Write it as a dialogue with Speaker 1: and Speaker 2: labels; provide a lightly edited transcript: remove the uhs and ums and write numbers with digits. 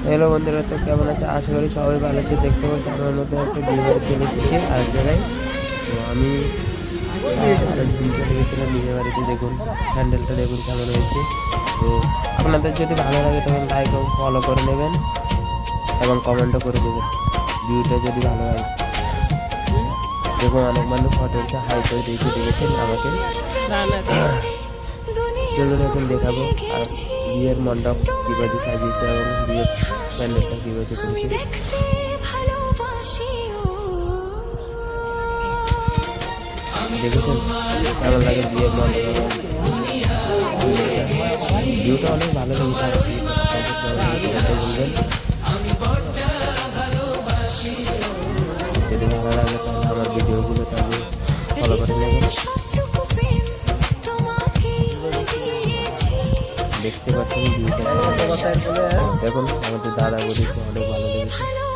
Speaker 1: Hello বন্ধুরা, তো কেমন আছে? আশা করি সবাই ভালো আছে। দেখতে পাচ্ছি আমার মধ্যে একটা বিয়ে বাড়ি চলে এসেছে আরেক জায়গায়। তো আমি আরেকদিন চলে গেছিলাম বিয়ে বাড়িতে। দেখুন প্যান্ডেলটা দেখুন কেমন হয়েছে। তো আপনাদের যদি ভালো লাগে তবে লাইক এবং ফলো করে নেবেন এবং কমেন্টও করে দেবেন ভিউটা যদি ভালো হয়। দেখুন অনেক মানুষ ফটো উঠছে, হাই করে দেখে দেখেছেন আমাকে। চলুন এখন দেখাবো আর বিয়ের মণ্ডপ কীভাবে সাজিয়েছে এবং বিয়ের প্যান্ডেলটা কীভাবে করেছে। দেখেছেন কেমন লাগে বিয়ের মণ্ডপ এবং ভিউটা অনেক ভালো লেগেছে। বলবেন যদি ভালো লাগে তাহলে আমার ভিডিওগুলো তাহলে ফলো করে নেবেন। দেখতে পাচ্ছেন ভিউটা দেখুন আমাদের দাদা বলেছে অনেক ভালো লেগেছে।